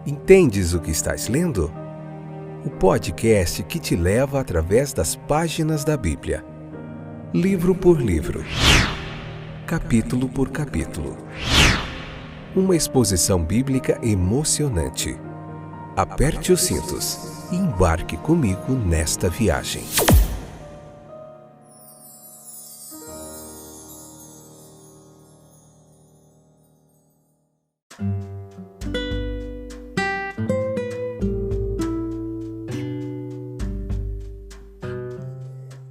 Entendes o que estás lendo? O podcast que te leva através das páginas da Bíblia, livro por livro, capítulo por capítulo. Uma exposição bíblica emocionante. Aperte os cintos e embarque comigo nesta viagem.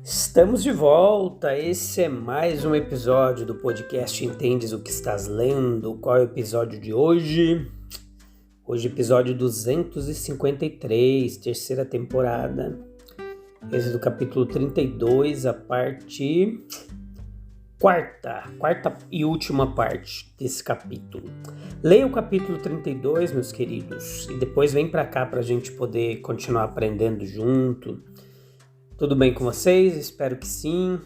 Estamos de volta, esse é mais um episódio do podcast Entendes o que estás lendo? Qual é o episódio de hoje? Hoje episódio 253, terceira temporada. Esse é do capítulo 32, a parte quarta e última parte desse capítulo. Leia o capítulo 32, meus queridos, e depois vem pra cá pra gente poder continuar aprendendo junto. Tudo bem com vocês? Espero que sim.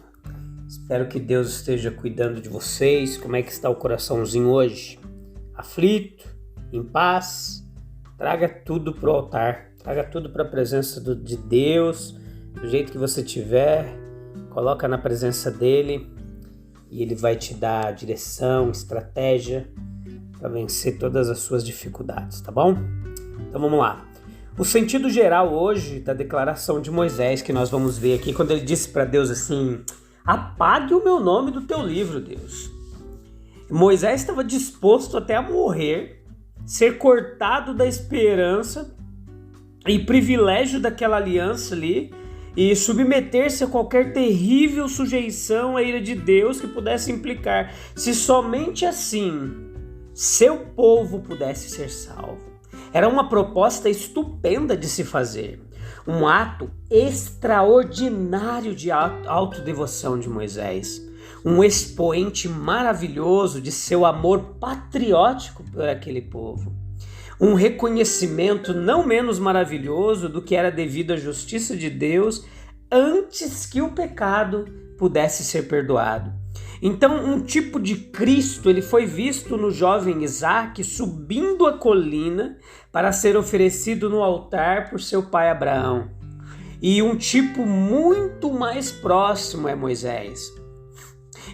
Espero que Deus esteja cuidando de vocês. Como é que está o coraçãozinho hoje? Aflito? Em paz? Traga tudo para o altar. Traga tudo para a presença de Deus. Do jeito que você tiver, coloca na presença dele e ele vai te dar direção, estratégia para vencer todas as suas dificuldades, tá bom? Então vamos lá. O sentido geral hoje da declaração de Moisés, que nós vamos ver aqui, quando ele disse para Deus assim: apague o meu nome do teu livro, Deus. Moisés estava disposto até a morrer, ser cortado da esperança e privilégio daquela aliança ali, e submeter-se a qualquer terrível sujeição à ira de Deus que pudesse implicar, se somente assim seu povo pudesse ser salvo. Era uma proposta estupenda de se fazer, um ato extraordinário de autodevoção de Moisés, um expoente maravilhoso de seu amor patriótico por aquele povo, um reconhecimento não menos maravilhoso do que era devido à justiça de Deus antes que o pecado pudesse ser perdoado. Então, um tipo de Cristo ele foi visto no jovem Isaque subindo a colina para ser oferecido no altar por seu pai Abraão. E um tipo muito mais próximo é Moisés.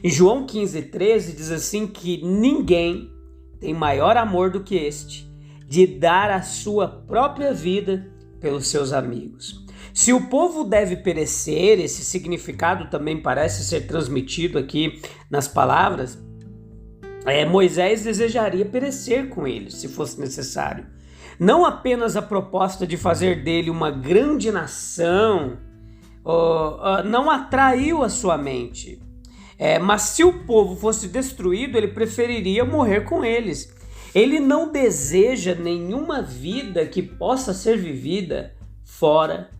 Em João 15:13 diz assim que ninguém tem maior amor do que este, de dar a sua própria vida pelos seus amigos. Se o povo deve perecer, esse significado também parece ser transmitido aqui nas palavras, Moisés desejaria perecer com eles, se fosse necessário. Não apenas a proposta de fazer dele uma grande nação não atraiu a sua mente, mas se o povo fosse destruído, ele preferiria morrer com eles. Ele não deseja nenhuma vida que possa ser vivida fora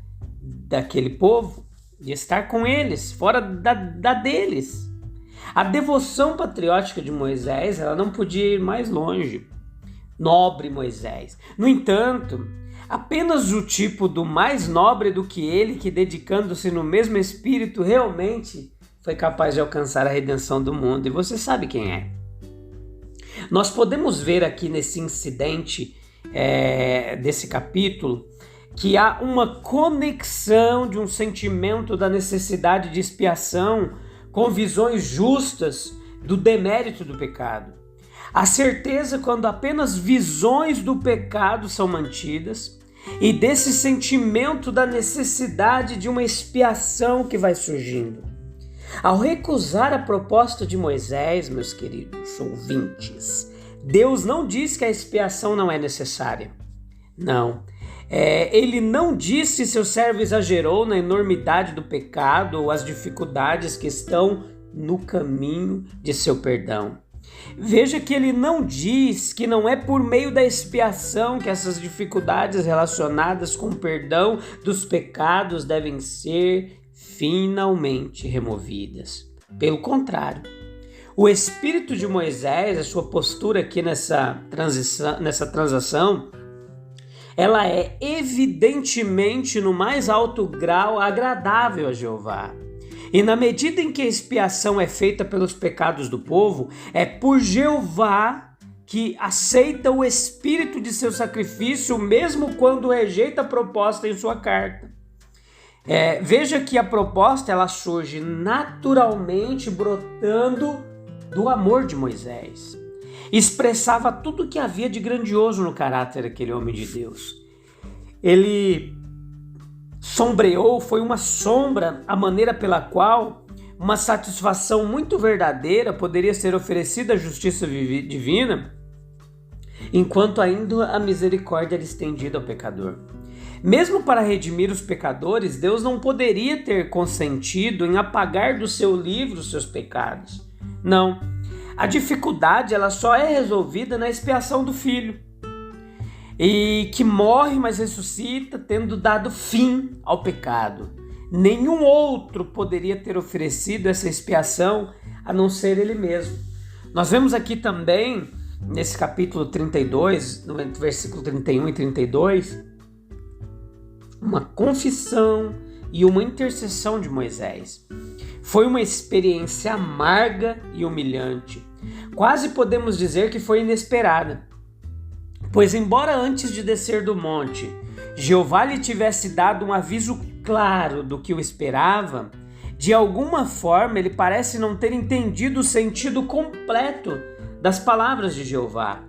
daquele povo, de estar com eles, fora da deles. A devoção patriótica de Moisés, ela não podia ir mais longe. Nobre Moisés. No entanto, apenas o tipo do mais nobre do que ele, que dedicando-se no mesmo espírito, realmente foi capaz de alcançar a redenção do mundo. E você sabe quem é. Nós podemos ver aqui nesse incidente desse capítulo que há uma conexão de um sentimento da necessidade de expiação com visões justas do demérito do pecado. A certeza quando apenas visões do pecado são mantidas e desse sentimento da necessidade de uma expiação que vai surgindo. Ao recusar a proposta de Moisés, meus queridos ouvintes, Deus não diz que a expiação não é necessária. Não. Ele não disse que seu servo exagerou na enormidade do pecado ou as dificuldades que estão no caminho de seu perdão. Veja que ele não diz que não é por meio da expiação que essas dificuldades relacionadas com o perdão dos pecados devem ser finalmente removidas. Pelo contrário, o espírito de Moisés, a sua postura aqui nessa transação, ela é evidentemente no mais alto grau agradável a Jeová. E na medida em que a expiação é feita pelos pecados do povo, é por Jeová que aceita o espírito de seu sacrifício, mesmo quando rejeita a proposta em sua carta. Veja que a proposta ela surge naturalmente brotando do amor de Moisés. Expressava tudo o que havia de grandioso no caráter daquele homem de Deus. Ele sombreou, foi uma sombra a maneira pela qual uma satisfação muito verdadeira poderia ser oferecida à justiça divina, enquanto ainda a misericórdia era estendida ao pecador. Mesmo para redimir os pecadores, Deus não poderia ter consentido em apagar do seu livro os seus pecados. Não, a dificuldade ela só é resolvida na expiação do Filho, e que morre, mas ressuscita, tendo dado fim ao pecado. Nenhum outro poderia ter oferecido essa expiação a não ser Ele mesmo. Nós vemos aqui também, nesse capítulo 32, no versículo 31 e 32, uma confissão e uma intercessão de Moisés. Foi uma experiência amarga e humilhante. Quase podemos dizer que foi inesperada. Pois embora antes de descer do monte, Jeová lhe tivesse dado um aviso claro do que o esperava, de alguma forma ele parece não ter entendido o sentido completo das palavras de Jeová.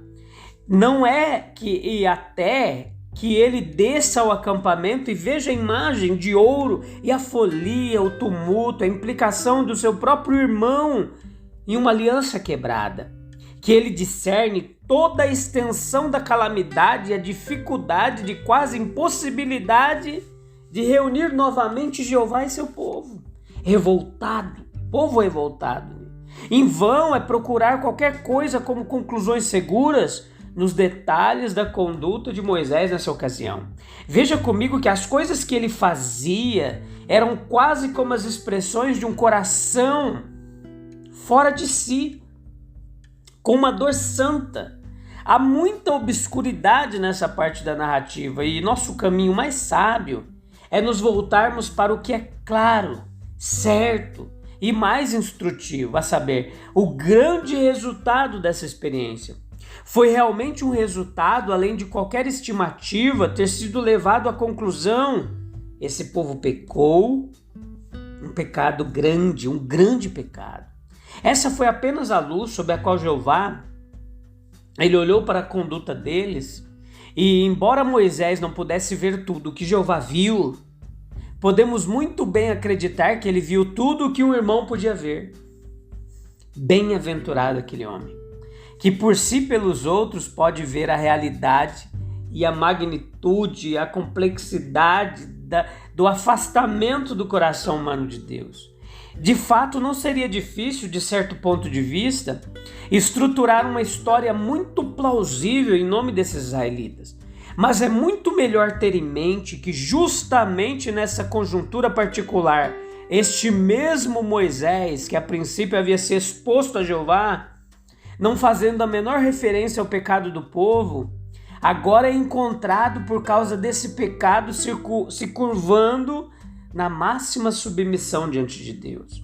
Não é que até que ele desça ao acampamento e veja a imagem de ouro e a folia, o tumulto, a implicação do seu próprio irmão em uma aliança quebrada, que ele discerne toda a extensão da calamidade e a dificuldade de quase impossibilidade de reunir novamente Jeová e seu povo. Povo revoltado. Em vão é procurar qualquer coisa como conclusões seguras nos detalhes da conduta de Moisés nessa ocasião. Veja comigo que as coisas que ele fazia eram quase como as expressões de um coração fora de si, com uma dor santa. Há muita obscuridade nessa parte da narrativa e nosso caminho mais sábio é nos voltarmos para o que é claro, certo e mais instrutivo, a saber, o grande resultado dessa experiência. Foi realmente um resultado, além de qualquer estimativa, ter sido levado à conclusão: esse povo pecou, um pecado grande, um grande pecado. Essa foi apenas a luz sob a qual Jeová, ele olhou para a conduta deles, e embora Moisés não pudesse ver tudo o que Jeová viu, podemos muito bem acreditar que ele viu tudo o que um irmão podia ver. Bem-aventurado aquele homem, que por si e pelos outros pode ver a realidade e a magnitude, a complexidade do afastamento do coração humano de Deus. De fato, não seria difícil, de certo ponto de vista, estruturar uma história muito plausível em nome desses israelitas. Mas é muito melhor ter em mente que justamente nessa conjuntura particular, este mesmo Moisés, que a princípio havia se exposto a Jeová, não fazendo a menor referência ao pecado do povo, agora é encontrado por causa desse pecado se curvando na máxima submissão diante de Deus.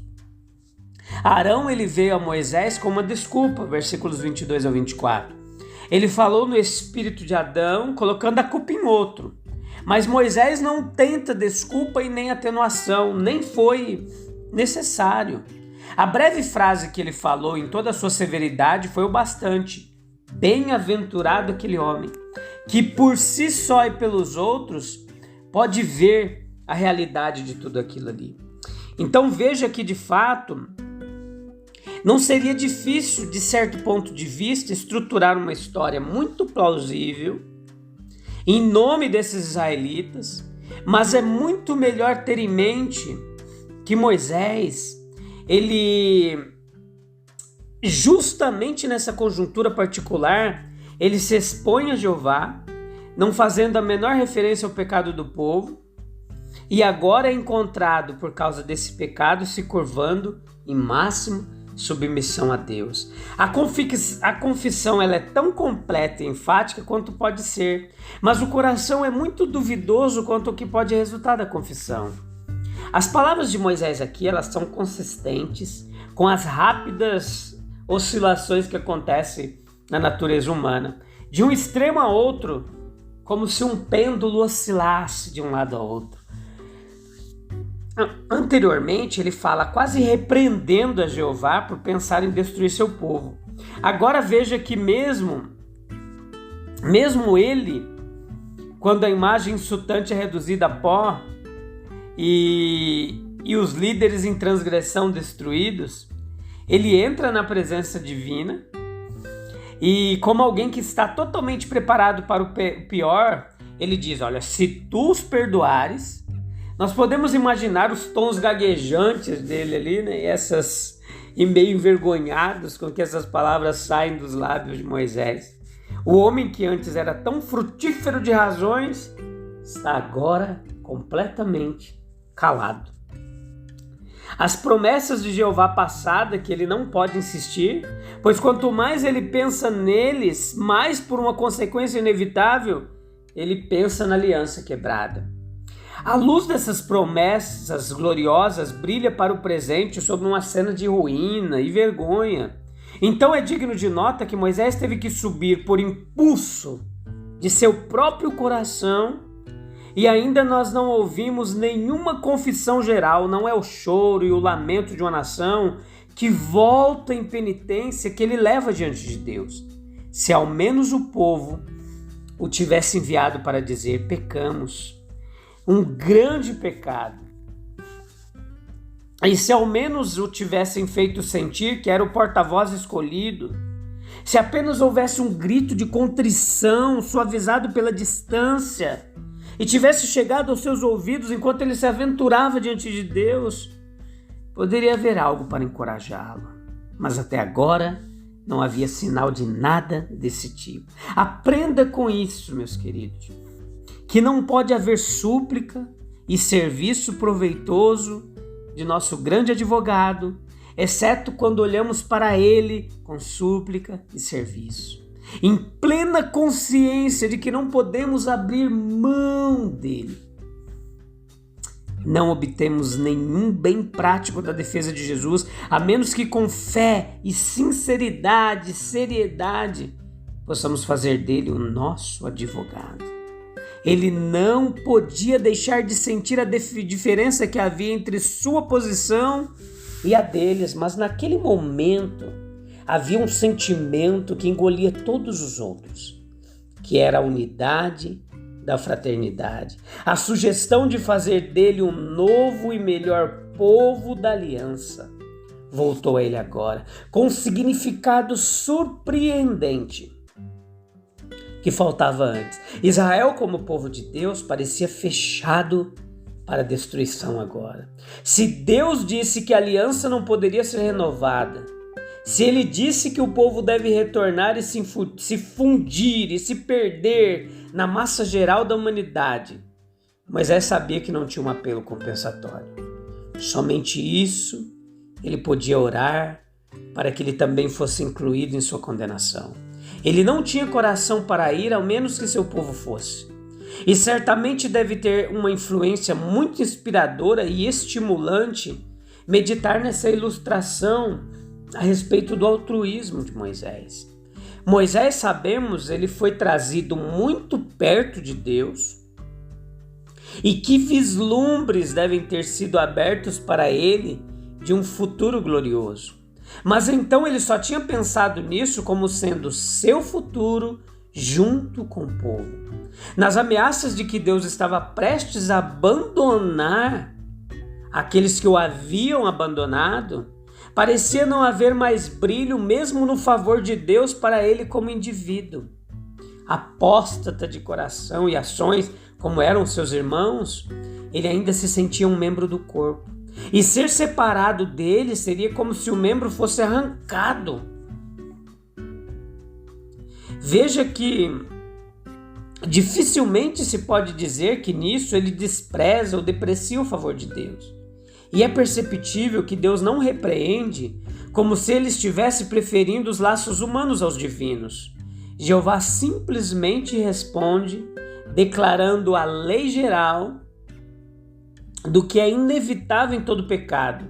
Arão ele veio a Moisés com uma desculpa, versículos 22 ao 24. Ele falou no espírito de Adão, colocando a culpa em outro. Mas Moisés não tenta desculpa e nem atenuação, nem foi necessário. A breve frase que ele falou em toda a sua severidade foi o bastante. Bem-aventurado aquele homem, que por si só e pelos outros pode ver a realidade de tudo aquilo ali. Então veja que de fato não seria difícil, de certo ponto de vista, estruturar uma história muito plausível em nome desses israelitas, mas é muito melhor ter em mente que Moisés, ele justamente nessa conjuntura particular, ele se expõe a Jeová, não fazendo a menor referência ao pecado do povo, e agora é encontrado por causa desse pecado se curvando em máximo submissão a Deus. A confissão ela é tão completa e enfática quanto pode ser, mas o coração é muito duvidoso quanto ao que pode resultar da confissão. As palavras de Moisés aqui, elas são consistentes com as rápidas oscilações que acontecem na natureza humana, de um extremo a outro, como se um pêndulo oscilasse de um lado a outro. Anteriormente, ele fala quase repreendendo a Jeová por pensar em destruir seu povo. Agora veja que mesmo ele, quando a imagem insultante é reduzida a pó e os líderes em transgressão destruídos, ele entra na presença divina e, como alguém que está totalmente preparado para o pior, ele diz: olha, se tu os perdoares. Nós podemos imaginar os tons gaguejantes dele ali, né? E meio envergonhados com que essas palavras saem dos lábios de Moisés. O homem que antes era tão frutífero de razões está agora completamente calado. As promessas de Jeová passada, que ele não pode insistir, pois quanto mais ele pensa neles, mais por uma consequência inevitável, ele pensa na aliança quebrada. A luz dessas promessas gloriosas brilha para o presente sobre uma cena de ruína e vergonha. Então é digno de nota que Moisés teve que subir por impulso de seu próprio coração e ainda nós não ouvimos nenhuma confissão geral, não é o choro e o lamento de uma nação que volta em penitência que ele leva diante de Deus. Se ao menos o povo o tivesse enviado para dizer: pecamos, um grande pecado. E se ao menos o tivessem feito sentir que era o porta-voz escolhido, se apenas houvesse um grito de contrição suavizado pela distância e tivesse chegado aos seus ouvidos enquanto ele se aventurava diante de Deus, poderia haver algo para encorajá-lo. Mas até agora não havia sinal de nada desse tipo. Aprenda com isso, meus queridos, que não pode haver súplica e serviço proveitoso de nosso grande advogado, exceto quando olhamos para ele com súplica e serviço, em plena consciência de que não podemos abrir mão dele. Não obtemos nenhum bem prático da defesa de Jesus, a menos que com fé e sinceridade, seriedade, possamos fazer dele o nosso advogado. Ele não podia deixar de sentir a diferença que havia entre sua posição e a deles, mas naquele momento havia um sentimento que engolia todos os outros, que era a unidade da fraternidade, a sugestão de fazer dele um novo e melhor povo da aliança. Voltou a ele agora, com um significado surpreendente que faltava antes. Israel, como povo de Deus, parecia fechado para a destruição agora. Se Deus disse que a aliança não poderia ser renovada, se ele disse que o povo deve retornar e se fundir e se perder na massa geral da humanidade, Moisés sabia que não tinha um apelo compensatório. Somente isso ele podia orar para que ele também fosse incluído em sua condenação. Ele não tinha coração para ir, ao menos que seu povo fosse. E certamente deve ter uma influência muito inspiradora e estimulante meditar nessa ilustração a respeito do altruísmo de Moisés. Moisés, sabemos, ele foi trazido muito perto de Deus e que vislumbres devem ter sido abertos para ele de um futuro glorioso. Mas então ele só tinha pensado nisso como sendo seu futuro junto com o povo. Nas ameaças de que Deus estava prestes a abandonar aqueles que o haviam abandonado, parecia não haver mais brilho mesmo no favor de Deus para ele como indivíduo. Apóstata de coração e ações, como eram seus irmãos, ele ainda se sentia um membro do corpo. E ser separado dele seria como se o membro fosse arrancado. Veja que dificilmente se pode dizer que nisso ele despreza ou deprecia o favor de Deus. E é perceptível que Deus não repreende como se ele estivesse preferindo os laços humanos aos divinos. Jeová simplesmente responde declarando a lei geral do que é inevitável em todo pecado.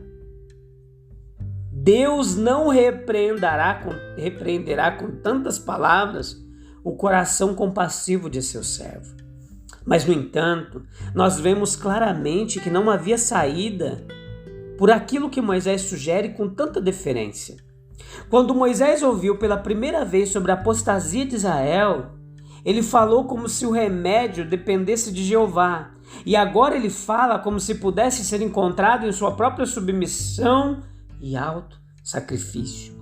Deus não repreenderá com tantas palavras o coração compassivo de seu servo. Mas, no entanto, nós vemos claramente que não havia saída por aquilo que Moisés sugere com tanta deferência. Quando Moisés ouviu pela primeira vez sobre a apostasia de Israel, ele falou como se o remédio dependesse de Jeová. E agora ele fala como se pudesse ser encontrado em sua própria submissão e auto-sacrifício.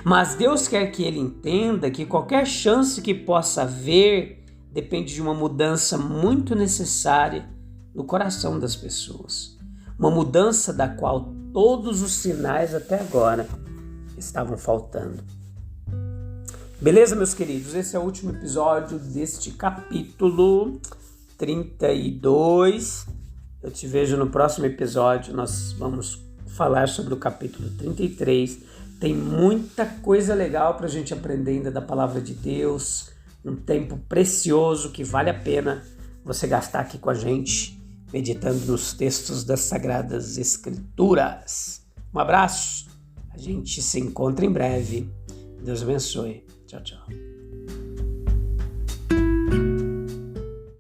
Mas Deus quer que ele entenda que qualquer chance que possa haver depende de uma mudança muito necessária no coração das pessoas. Uma mudança da qual todos os sinais até agora estavam faltando. Beleza, meus queridos? Esse é o último episódio deste capítulo 32. Eu te vejo no próximo episódio. Nós vamos falar sobre o capítulo 33. Tem muita coisa legal para a gente aprender ainda da palavra de Deus. Um tempo precioso que vale a pena você gastar aqui com a gente, meditando nos textos das Sagradas Escrituras. Um abraço. A gente se encontra em breve. Deus abençoe. Tchau, tchau.